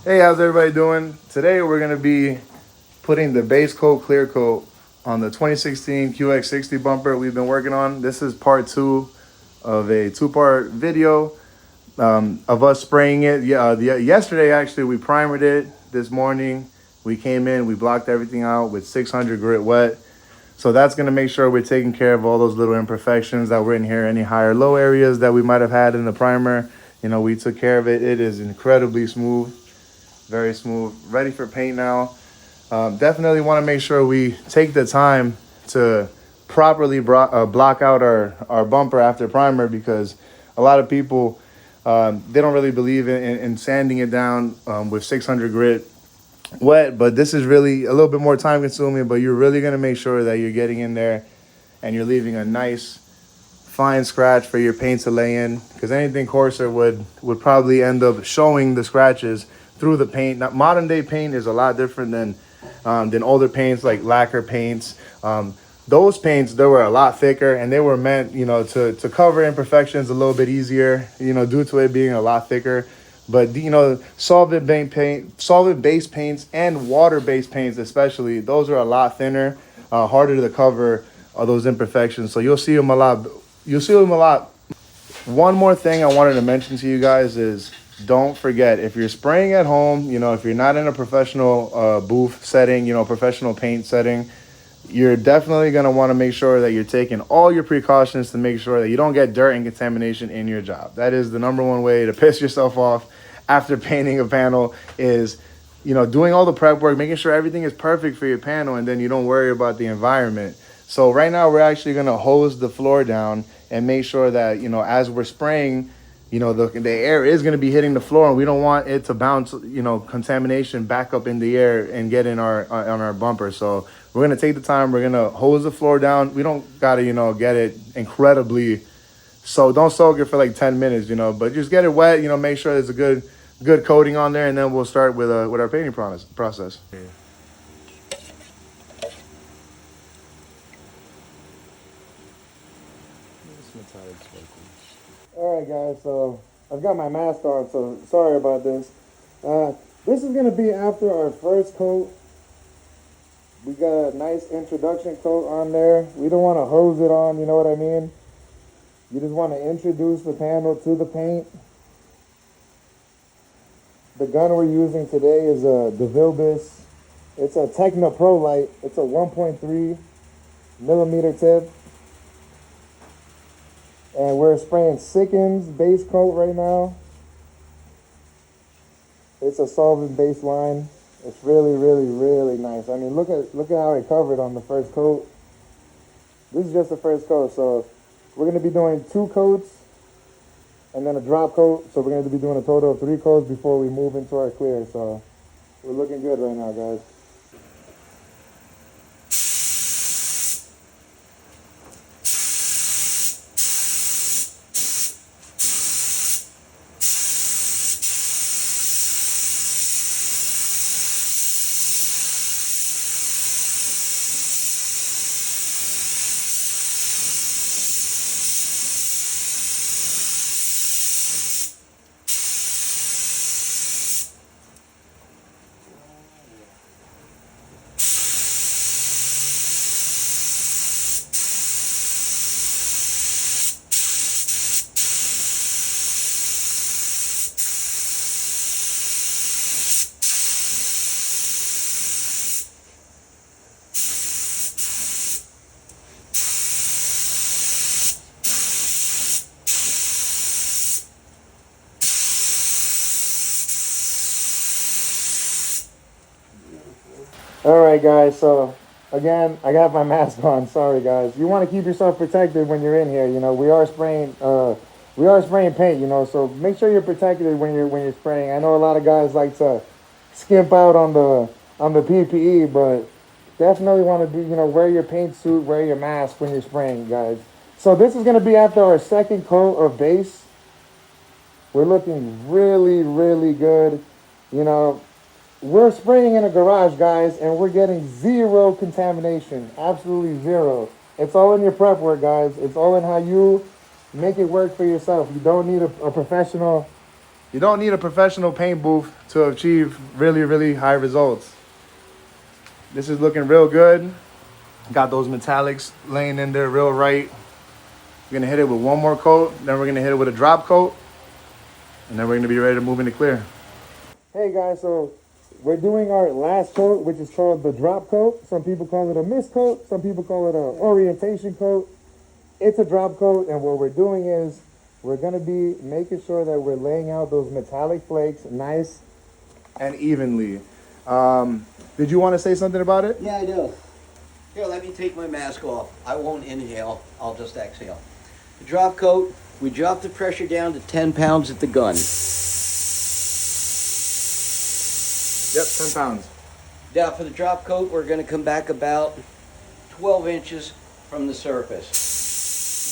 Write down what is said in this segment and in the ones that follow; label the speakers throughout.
Speaker 1: Hey, how's everybody doing? Today we're going to be putting the Basecoat Clearcoat on the 2016 QX60 bumper we've been working on. This is part two of a two-part video of us spraying it. Yesterday, actually, we primered it. This morning, we came in, we blocked everything out with 600 grit wet. So that's going to make sure we're taking care of all those little imperfections that were in here, any high or low areas that we might have had in the primer. You know, we took care of it. It is incredibly smooth. Very smooth, ready for paint now. Definitely want to make sure we take the time to properly block out our bumper after primer, because a lot of people, they don't really believe in sanding it down with 600 grit wet, but this is really a little bit more time consuming, but you're really going to make sure that you're getting in there and you're leaving a nice fine scratch for your paint to lay in, because anything coarser would probably end up showing the scratches through the paint. Now, modern day paint is a lot different than older paints like lacquer paints. Those paints, they were a lot thicker and they were meant, you know, to cover imperfections a little bit easier, you know, due to it being a lot thicker. But, you know, solvent-based paints and water-based paints especially, those are a lot thinner, harder to cover those imperfections. So you'll see them a lot. You'll see them a lot. One more thing I wanted to mention to you guys is, don't forget, if you're spraying at home, you know, if you're not in a professional booth setting, you know, professional paint setting, you're definitely going to want to make sure that you're taking all your precautions to make sure that you don't get dirt and contamination in your job. That is the number one way to piss yourself off after painting a panel, is, you know, doing all the prep work, making sure everything is perfect for your panel, and then you don't worry about the environment. So right now we're actually going to hose the floor down and make sure that, you know, as we're spraying, you know, the air is going to be hitting the floor, and we don't want it to bounce, you know, contamination back up in the air and get in on our bumper. So we're going to take the time. We're going to hose the floor down. We don't got to, you know, get it incredibly, so don't soak it for like 10 minutes, you know, but just get it wet, you know, make sure there's a good coating on there, and then we'll start with our painting process. All right, guys, so I've got my mask on, so sorry about this. This is going to be after our first coat. We got a nice introduction coat on there. We don't want to hose it on, you know what I mean? You just want to introduce the panel to the paint. The gun we're using today is a Devilbiss. It's a Tekna Prolite. It's a 1.3 millimeter tip. And we're spraying Sikkens Basecoat right now. It's a solvent-based line. It's really, really, really nice. I mean, look at how it covered on the first coat. This is just the first coat, so we're going to be doing 2 coats and then a drop coat. So we're going to be doing a total of 3 coats before we move into our clear. So we're looking good right now, guys. All right, guys, so again, I got my mask on. Sorry, guys. You want to keep yourself protected when you're in here. You know, we are spraying paint, you know, so make sure you're protected when you're spraying. I know a lot of guys like to skimp out on the PPE, but definitely want to wear your paint suit, wear your mask when you're spraying, guys. So this is going to be after our second coat of base. We're looking really, really good. You know, we're spraying in a garage, guys, and we're getting zero contamination. Absolutely zero. It's all in your prep work, guys. It's all in how you make it work for yourself. You don't need a professional You don't need a professional paint booth to achieve really, really high results. This is looking real good. Got those metallics laying in there real right. We're gonna hit it with one more coat, then we're gonna hit it with a drop coat, and then we're gonna be ready to move into clear. Hey guys, so we're doing our last coat, which is called the drop coat. Some people call it a mist coat, some people call it an orientation coat. It's a drop coat, and what we're doing is we're gonna be making sure that we're laying out those metallic flakes nice and evenly. Did you want to say something about it?
Speaker 2: Yeah, I do. Here, let me take my mask off. I won't inhale, I'll just exhale. The drop coat, we drop the pressure down to 10 pounds at the gun.
Speaker 1: Yep, 10 pounds.
Speaker 2: Now for the drop coat, we're gonna come back about 12 inches from the surface.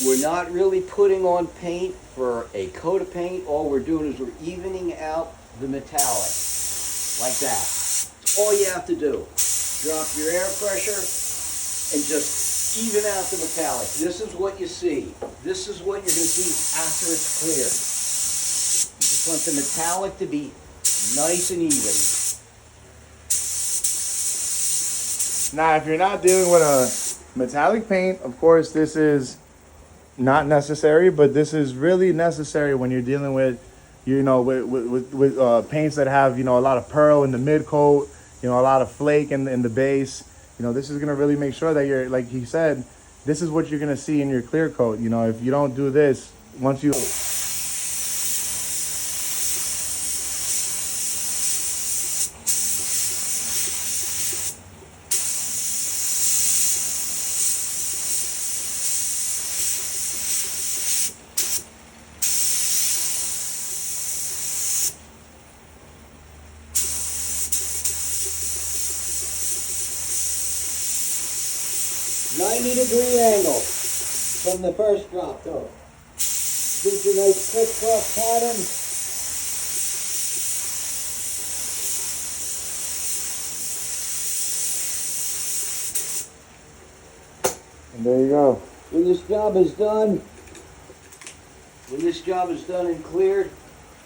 Speaker 2: We're not really putting on paint for a coat of paint. All we're doing is we're evening out the metallic, like that. That's all you have to do. Drop your air pressure and just even out the metallic. This is what you see. This is what you're gonna see after it's clear. You just want the metallic to be nice and even.
Speaker 1: Now, if you're not dealing with a metallic paint, of course, this is not necessary, but this is really necessary when you're dealing with, you know, with paints that have, you know, a lot of pearl in the mid coat, you know, a lot of flake in the base. You know, this is gonna really make sure that you're, like he said, this is what you're gonna see in your clear coat. You know, if you don't do this, once you...
Speaker 2: 90-degree angle from the first drop coat. Gives you a nice crisscross pattern.
Speaker 1: And there you go.
Speaker 2: When this job is done and cleared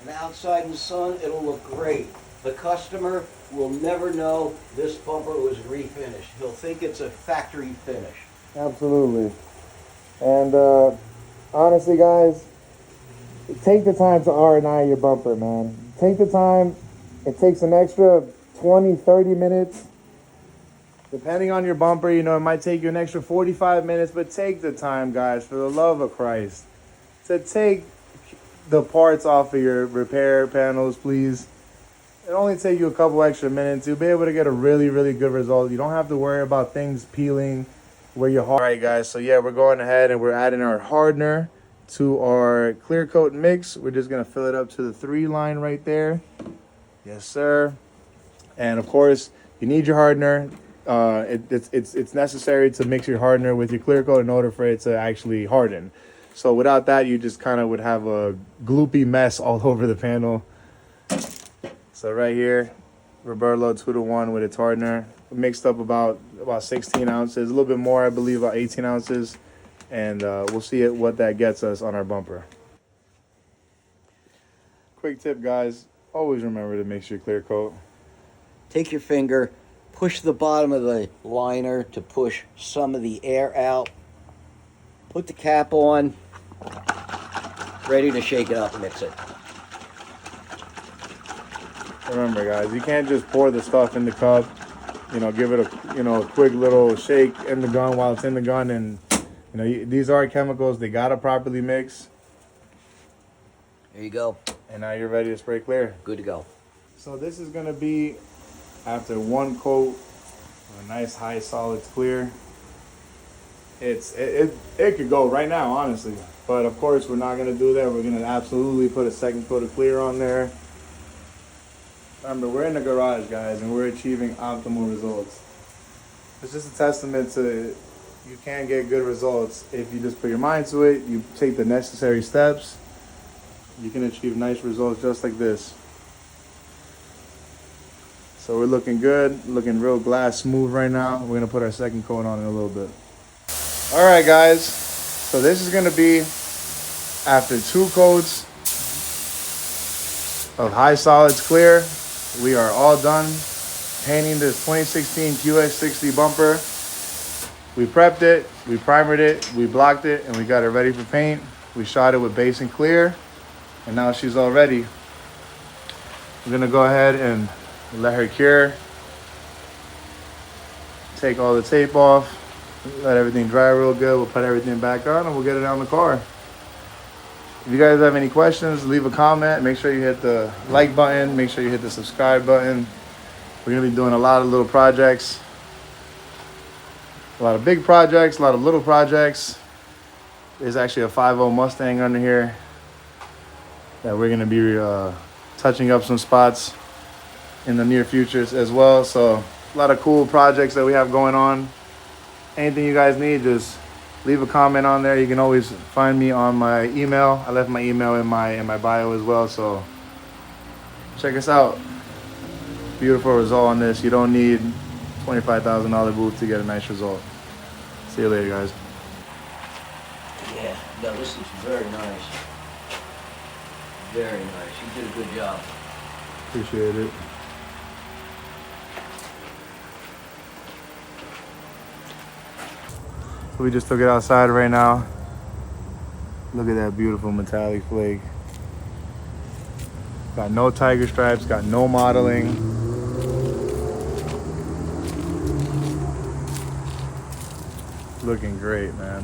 Speaker 2: and outside in the sun, it'll look great. The customer will never know this bumper was refinished. He'll think it's a factory finish.
Speaker 1: Absolutely. And honestly, guys, take the time to R&I your bumper, man. Take the time. It takes an extra 20, 30 minutes. Depending on your bumper, you know, it might take you an extra 45 minutes, but take the time, guys, for the love of Christ, to take the parts off of your repair panels, please. It'll only take you a couple extra minutes. You'll be able to get a really, really good result. You don't have to worry about things peeling where you're hard. All right, guys, so yeah, we're going ahead and we're adding our hardener to our clear coat mix. We're just gonna fill it up to the 3 line right there. Yes, sir. And of course, you need your hardener. It's necessary to mix your hardener with your clear coat in order for it to actually harden. So without that, you just kind of would have a gloopy mess all over the panel. So right here, Roberlo 2-to-1 with its hardener. Mixed up about 16 ounces, a little bit more, I believe, about 18 ounces. And we'll see what that gets us on our bumper. Quick tip, guys. Always remember to mix your clear coat.
Speaker 2: Take your finger, push the bottom of the liner to push some of the air out. Put the cap on. Ready to shake it up and mix it.
Speaker 1: Remember, guys, you can't just pour the stuff in the cup, you know, give it a quick little shake in the gun while it's in the gun. And, you know, these are chemicals. They got to properly mix.
Speaker 2: There you go.
Speaker 1: And now you're ready to spray clear.
Speaker 2: Good to go.
Speaker 1: So this is going to be after one coat of a nice high solids clear. It could go right now, honestly. But, of course, we're not going to do that. We're going to absolutely put a second coat of clear on there. Remember, we're in the garage, guys, and we're achieving optimal results. It's just a testament to you can get good results if you just put your mind to it, you take the necessary steps, you can achieve nice results just like this. So we're looking good, looking real glass smooth right now. We're gonna put our second coat on in a little bit. All right, guys, so this is gonna be after 2 coats of high solids clear. We are all done painting this 2016 QX60 bumper. We prepped it, we primered it, we blocked it, and we got it ready for paint. We shot it with base and clear, and now she's all ready. We're gonna go ahead and let her cure. Take all the tape off, let everything dry real good. We'll put everything back on and we'll get it on the car. If you guys have any questions, leave a comment. Make sure you hit the like button. Make sure you hit the subscribe button. We're gonna be doing a lot of little projects. A lot of big projects, a lot of little projects. There's actually a 5.0 Mustang under here that we're gonna be touching up some spots in the near future as well. So a lot of cool projects that we have going on. Anything you guys need, just leave a comment on there. You can always find me on my email. I left my email in my bio as well, so check us out. Beautiful result on this. You don't need $25,000 booth to get a nice result. See you later, guys.
Speaker 2: Yeah, no, this is very nice. Very nice. You did a good job.
Speaker 1: Appreciate it. So we just took it outside right now. Look at that beautiful metallic flake. Got no tiger stripes, got no modeling. Looking great, man.